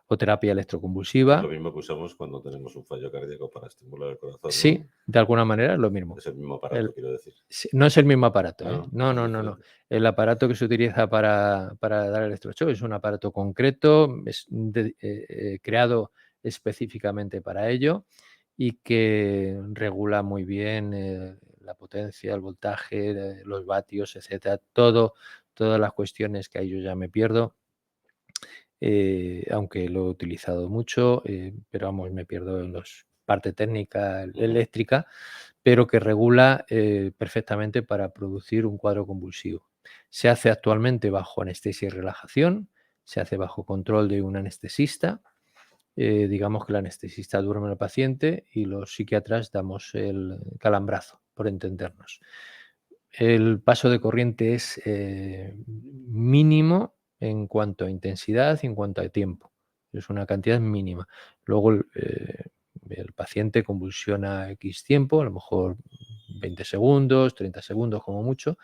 o terapia electroconvulsiva. Es lo mismo que usamos cuando tenemos un fallo cardíaco para estimular el corazón, ¿no? Sí, de alguna manera es lo mismo. Es el mismo aparato, quiero decir. No es el mismo aparato. No, No. El aparato que se utiliza para dar electroshock es un aparato concreto, creado específicamente para ello y que regula muy bien la potencia, el voltaje, los vatios, etcétera. Todas las cuestiones que ahí yo ya me pierdo. Aunque lo he utilizado mucho, pero vamos, me pierdo en la parte técnica eléctrica, pero que regula perfectamente para producir un cuadro convulsivo. Se hace actualmente bajo anestesia y relajación, se hace bajo control de un anestesista. Digamos que el anestesista duerme al paciente y los psiquiatras damos el calambrazo, por entendernos. El paso de corriente es mínimo en cuanto a intensidad y en cuanto a tiempo. Es una cantidad mínima. Luego el paciente convulsiona X tiempo, a lo mejor 20 segundos, 30 segundos como mucho,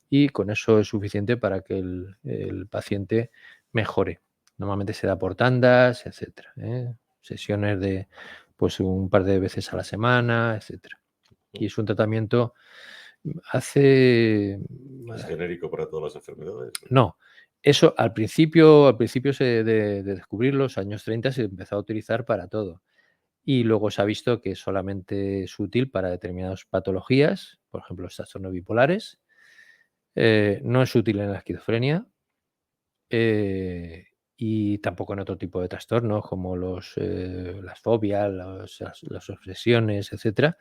y con eso es suficiente para que el paciente mejore. Normalmente se da por tandas, etcétera. Sesiones de pues un par de veces a la semana, etcétera. Y es un tratamiento ¿Es genérico para todas las enfermedades? No. Eso al principio de descubrir los años 30 se empezó a utilizar para todo. Y luego se ha visto que solamente es útil para determinadas patologías, por ejemplo, los trastornos bipolares. No es útil en la esquizofrenia. Y tampoco en otro tipo de trastornos como las fobias, las obsesiones, etcétera.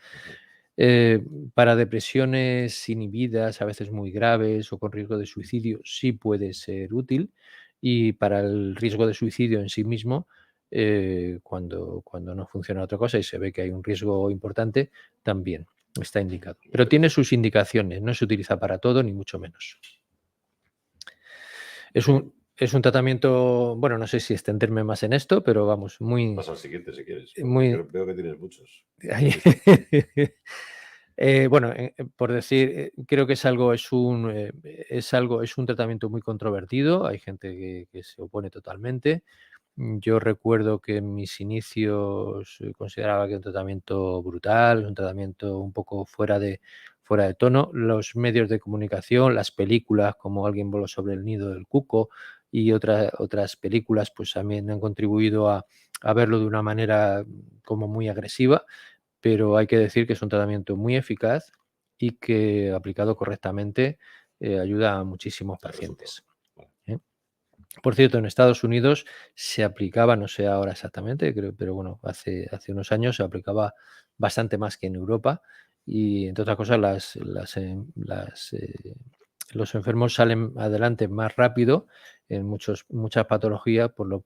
Para depresiones inhibidas, a veces muy graves o con riesgo de suicidio, sí puede ser útil. Y para el riesgo de suicidio en sí mismo, cuando no funciona otra cosa y se ve que hay un riesgo importante, también está indicado. Pero tiene sus indicaciones, no se utiliza para todo, ni mucho menos. Es un tratamiento, bueno, no sé si extenderme más en esto, pero vamos, muy... Pasa al siguiente si quieres. Muy... Veo que tienes muchos. Bueno, por decir, creo que es un tratamiento muy controvertido. Hay gente que se opone totalmente. Yo recuerdo que en mis inicios consideraba que era un tratamiento brutal, un tratamiento un poco fuera de tono. Los medios de comunicación, las películas como Alguien voló sobre el nido del cuco y otras películas, pues también han contribuido a verlo de una manera como muy agresiva, pero hay que decir que es un tratamiento muy eficaz y que aplicado correctamente ayuda a muchísimos pacientes. Por cierto, en Estados Unidos se aplicaba, no sé ahora exactamente, creo, pero bueno, hace unos años se aplicaba bastante más que en Europa y, entre otras cosas, los enfermos salen adelante más rápido en muchas patologías, por lo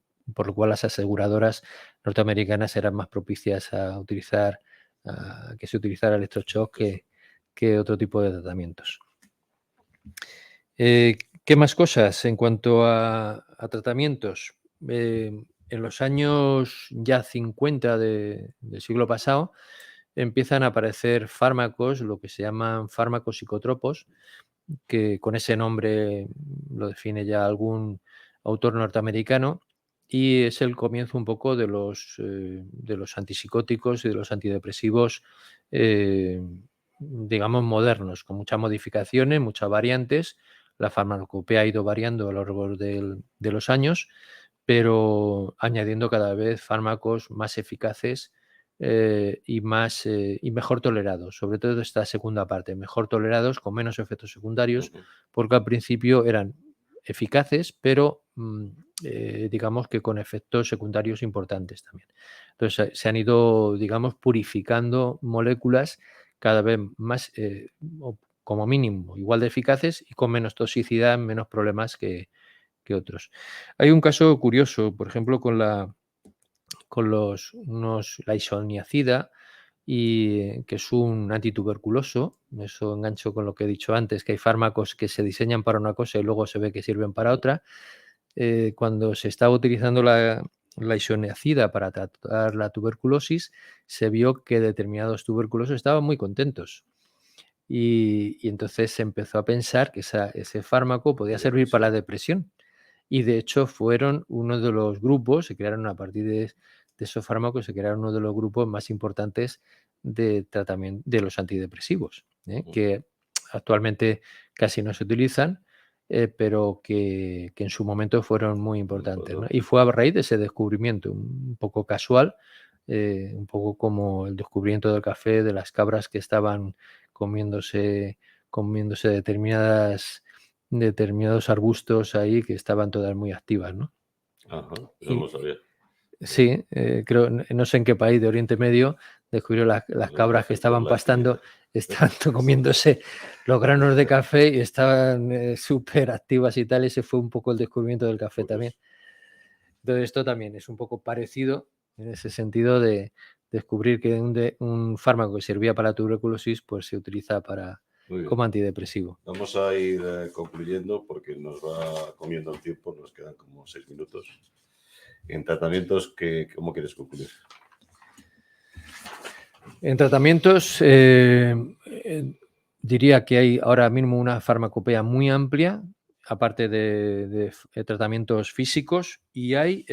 cual las aseguradoras norteamericanas eran más propicias a que se utilizara electroshock que otro tipo de tratamientos. ¿Qué más cosas en cuanto a tratamientos? En los años ya 50 del siglo pasado empiezan a aparecer fármacos, lo que se llaman fármacos psicotropos, que con ese nombre lo define ya algún autor norteamericano, y es el comienzo un poco de los antipsicóticos y de los antidepresivos, digamos, modernos, con muchas modificaciones, muchas variantes. La farmacopea ha ido variando a lo largo de los años, pero añadiendo cada vez fármacos más eficaces y mejor tolerados, sobre todo esta segunda parte, mejor tolerados, con menos efectos secundarios, porque al principio eran eficaces, pero digamos que con efectos secundarios importantes también. Entonces se han ido, digamos, purificando moléculas cada vez más, como mínimo, igual de eficaces y con menos toxicidad, menos problemas que otros. Hay un caso curioso, por ejemplo, con la isoniazida, que es un antituberculoso. Eso engancho con lo que he dicho antes, que hay fármacos que se diseñan para una cosa y luego se ve que sirven para otra. Cuando se estaba utilizando la isoniazida para tratar la tuberculosis, se vio que determinados tuberculosos estaban muy contentos. Y entonces se empezó a pensar que ese fármaco podía servir para la depresión. Y de hecho fueron uno de los grupos, se crearon a partir de esos fármacos, se crearon uno de los grupos más importantes de tratamiento de los antidepresivos, que actualmente casi no se utilizan, pero que en su momento fueron muy importantes, ¿no? Y fue a raíz de ese descubrimiento, un poco casual, un poco como el descubrimiento del café, de las cabras que estaban comiéndose determinados arbustos ahí que estaban todas muy activas, ¿no? Ajá, no lo sabía. Sí, creo, no sé en qué país de Oriente Medio descubrió las cabras que estaban pastando, estaban comiéndose los granos de café y estaban súper activas y tal. Ese fue un poco el descubrimiento del café también. Entonces esto también es un poco parecido en ese sentido de descubrir que un fármaco que servía para la tuberculosis pues se utiliza como antidepresivo. Vamos a ir concluyendo porque nos va comiendo el tiempo, nos quedan como 6 minutos. En tratamientos, ¿cómo quieres concluir? En tratamientos, diría que hay ahora mismo una farmacopea muy amplia, aparte de tratamientos físicos, y hay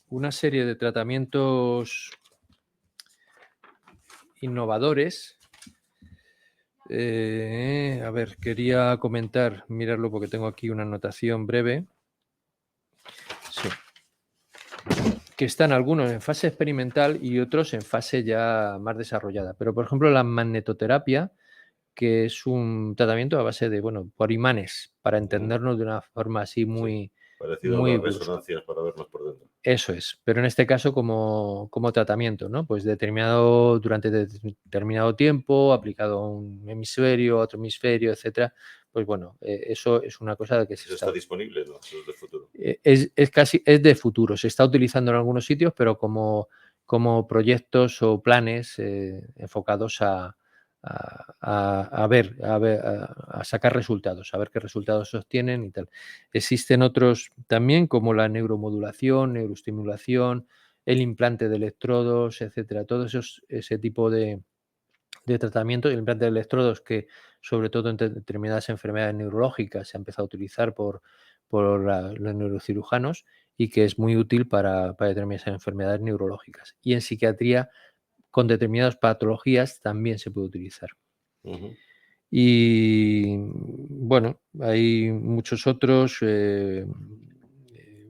una serie de tratamientos innovadores. A ver, quería mirarlo porque tengo aquí una anotación breve. Sí. Que están algunos en fase experimental y otros en fase ya más desarrollada. Pero, por ejemplo, la magnetoterapia, que es un tratamiento a base de, por imanes, para entendernos de una forma así muy... Parecido a las resonancias para vernos por dentro. Eso es, pero en este caso como tratamiento, ¿no? Pues durante determinado tiempo, aplicado a un hemisferio, a otro hemisferio, etcétera. Pues bueno, eso es una cosa que ¿Eso está disponible, no? Eso es de futuro. Es de futuro. Se está utilizando en algunos sitios, pero como proyectos o planes enfocados a a sacar resultados, a ver qué resultados obtienen y tal. Existen otros también, como la neuromodulación, neuroestimulación, el implante de electrodos, etcétera. Todo ese tipo de tratamiento, el implante de electrodos, que sobre todo en determinadas enfermedades neurológicas se ha empezado a utilizar por los neurocirujanos y que es muy útil para determinadas enfermedades neurológicas. Y en psiquiatría, con determinadas patologías, también se puede utilizar. Y bueno, hay muchos otros.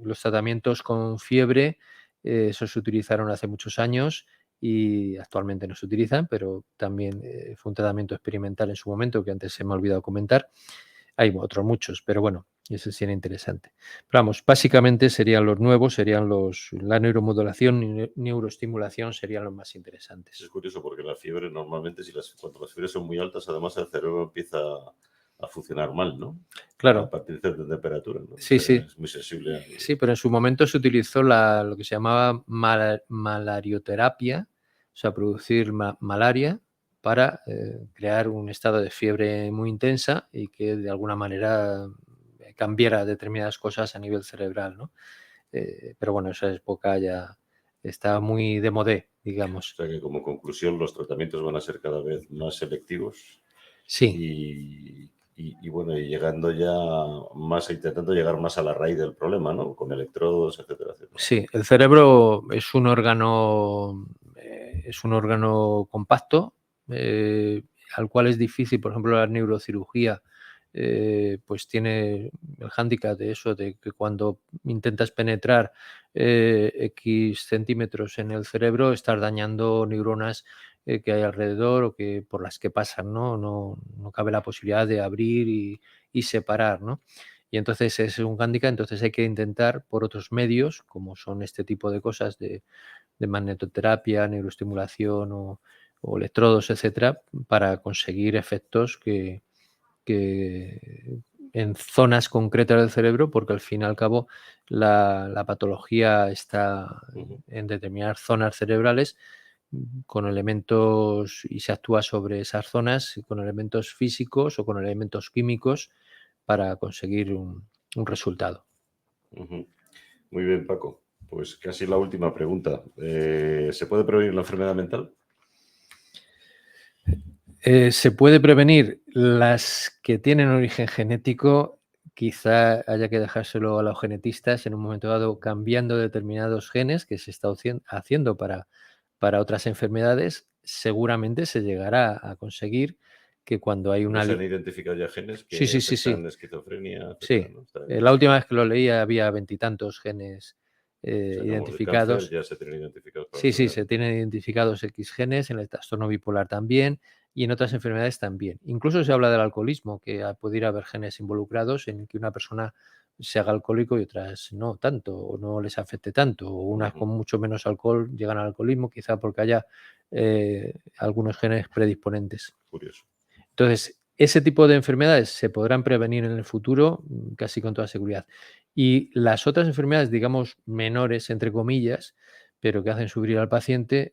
Los tratamientos con fiebre, esos se utilizaron hace muchos años y actualmente no se utilizan, pero también fue un tratamiento experimental en su momento que antes se me ha olvidado comentar. Hay otros muchos, pero bueno, ese sí era interesante. Pero vamos, básicamente serían los nuevos, serían la neuromodulación y neuroestimulación serían los más interesantes. Es curioso porque la fiebre normalmente, cuando las fiebres son muy altas, además el cerebro empieza a funcionar mal, ¿no? Claro. A partir de cierta temperatura, ¿no? Sí, sí. Es muy sensible. Sí, pero en su momento se utilizó lo que se llamaba malarioterapia, o sea, producir malaria para crear un estado de fiebre muy intensa y que de alguna manera cambiara determinadas cosas a nivel cerebral, ¿no? Pero bueno, esa época ya está muy de modé, digamos. O sea que como conclusión los tratamientos van a ser cada vez más selectivos. Sí. Y bueno, y llegando ya más, intentando llegar más a la raíz del problema, ¿no? Con electrodos, etcétera, etcétera. Sí, el cerebro es un órgano compacto, al cual es difícil, por ejemplo, la neurocirugía, pues tiene el hándicap de eso, de que cuando intentas penetrar X centímetros en el cerebro, estás dañando neuronas que hay alrededor o que por las que pasan, ¿no? No cabe la posibilidad de abrir y separar, ¿no? Y entonces es un hándicap, entonces hay que intentar por otros medios, como son este tipo de cosas de magnetoterapia, neuroestimulación o electrodos, etcétera, para conseguir efectos que en zonas concretas del cerebro, porque al fin y al cabo la patología está en determinadas zonas cerebrales con elementos y se actúa sobre esas zonas con elementos físicos o con elementos químicos para conseguir un resultado. Muy bien, Paco. Pues casi la última pregunta. ¿Se puede prevenir la enfermedad mental? Se puede prevenir las que tienen origen genético, quizá haya que dejárselo a los genetistas en un momento dado cambiando determinados genes que se está haciendo para otras enfermedades, seguramente se llegará a conseguir que cuando hay una... ¿Se han identificado ya genes que Sí. afectan esquizofrenia? Sí, ¿no? la última vez que lo leía había 20 y tantos genes identificados. Cáncer ya se tienen identificados. Sí, se tienen identificados X genes, en el trastorno bipolar también y en otras enfermedades también. Incluso se habla del alcoholismo, que pudiera haber genes involucrados en que una persona se haga alcohólico y otras no tanto, o no les afecte tanto, o unas con mucho menos alcohol llegan al alcoholismo, quizá porque haya algunos genes predisponentes. Curioso. Entonces, ese tipo de enfermedades se podrán prevenir en el futuro casi con toda seguridad. Y las otras enfermedades, digamos, menores, entre comillas, pero que hacen sufrir al paciente,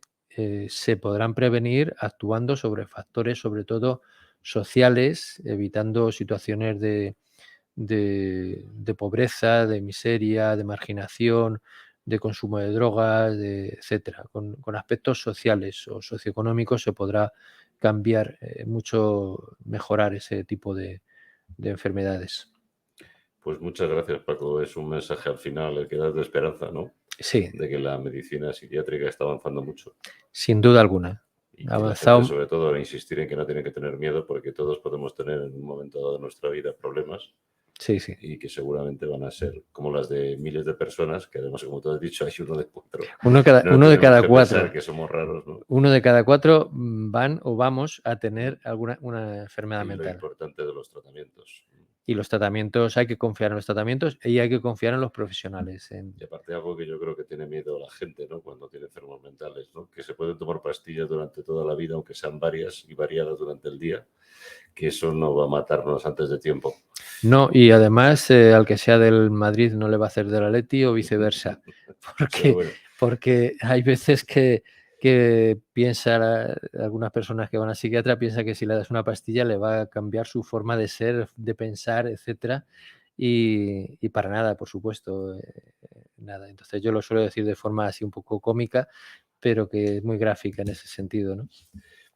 se podrán prevenir actuando sobre factores, sobre todo sociales, evitando situaciones de pobreza, de miseria, de marginación, de consumo de drogas, etcétera. Con aspectos sociales o socioeconómicos se podrá cambiar mucho, mejorar ese tipo de enfermedades. Pues muchas gracias, Paco. Es un mensaje al final el que das de esperanza, ¿no? Sí. De que la medicina psiquiátrica está avanzando mucho. Sin duda alguna. Y avanzado. Sobre todo a insistir en que no tienen que tener miedo porque todos podemos tener en un momento dado de nuestra vida problemas. Sí. Y que seguramente van a ser como las de miles de personas, que además, como tú has dicho, hay uno de cuatro. Uno de cada cuatro. Que somos raros, ¿no? Uno de cada cuatro van o vamos a tener una enfermedad mental. Lo importante de los tratamientos. Y los tratamientos, hay que confiar en los tratamientos y hay que confiar en los profesionales. Y aparte algo que yo creo que tiene miedo la gente, ¿no? Cuando tiene enfermos mentales, ¿no? Que se pueden tomar pastillas durante toda la vida, aunque sean varias y variadas durante el día, que eso no va a matarnos antes de tiempo. No, y además al que sea del Madrid no le va a hacer del Atleti o viceversa. Porque hay veces que que piensa, algunas personas que van al psiquiatra piensan que si le das una pastilla le va a cambiar su forma de ser, de pensar, etcétera, y para nada, por supuesto, nada. Entonces yo lo suelo decir de forma así un poco cómica, pero que es muy gráfica en ese sentido, ¿no?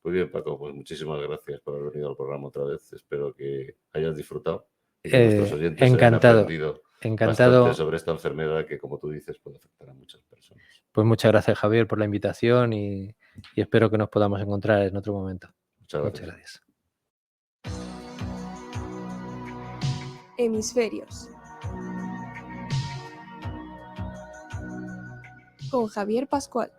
Muy bien, Paco, pues muchísimas gracias por haber venido al programa otra vez. Espero que hayas disfrutado y que nuestros oyentes Encantado, hayan aprendido encantado. bastante sobre esta enfermedad que, como tú dices, puede afectar a muchas personas. Pues muchas gracias, Javier, por la invitación y espero que nos podamos encontrar en otro momento. Muchas gracias. Hemisferios. Con Javier Pascual.